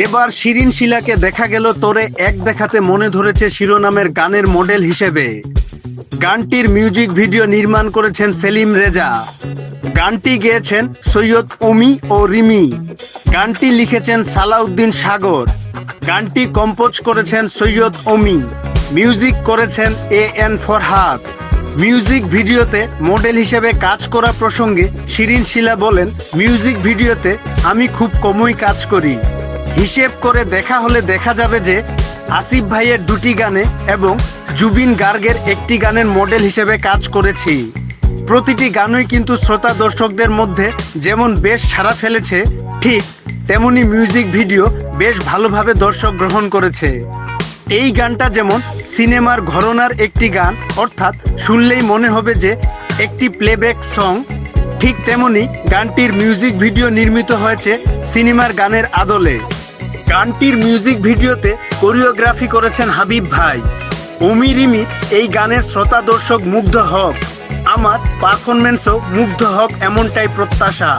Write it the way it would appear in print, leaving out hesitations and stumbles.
এবার শিরিন শিলাকে দেখা গেল তোরে এক দেখাতে মনে ধরেছে শিরোনামের গানের মডেল হিসেবে। গানটির মিউজিক ভিডিও নির্মাণ করেছেন সেলিম রেজা। গানটি গেয়েছেন সৈয়দ অমি ও রিমি। গানটি লিখেছেন সালাউদ্দিন সাগর। গানটি কম্পোজ করেছেন সৈয়দ অমি। মিউজিক করেছেন এএন ফরহাদ। মিউজিক ভিডিওতে মডেল হিসেবে কাজ করা প্রসঙ্গে শিরিন শিলা বলেন, মিউজিক ভিডিওতে আমি খুব কমই কাজ করি। হিসেব করে দেখা হলে দেখা যাবে যে আসিফ ভাইয়ের 2টি গানে এবং জুবিন গার্গের একটি গানের মডেল হিসেবে কাজ করেছি। প্রতিটি গানই কিন্তু শ্রোতা দর্শকদের মধ্যে যেমন বেশ সাড়া ফেলেছে, ঠিক তেমনি মিউজিক ভিডিও বেশ ভালোভাবে দর্শক গ্রহণ করেছে। এই গানটা যেমন সিনেমার ঘরানার একটি গান, অর্থাৎ শুনলেই মনে হবে যে একটি প্লেব্যাক সং, ঠিক তেমনি গানটির মিউজিক ভিডিও নির্মিত হয়েছে সিনেমার গানের আদলে। গানটির মিউজিক ভিডিওতে কোরিওগ্রাফি করেছেন হাবিব ভাই। অমি রিমি এই গানের শ্রোতা দর্শক মুগ্ধ হোক, আমার পারফরমেন্সও মুগ্ধ হোক এমনটাই প্রত্যাশা।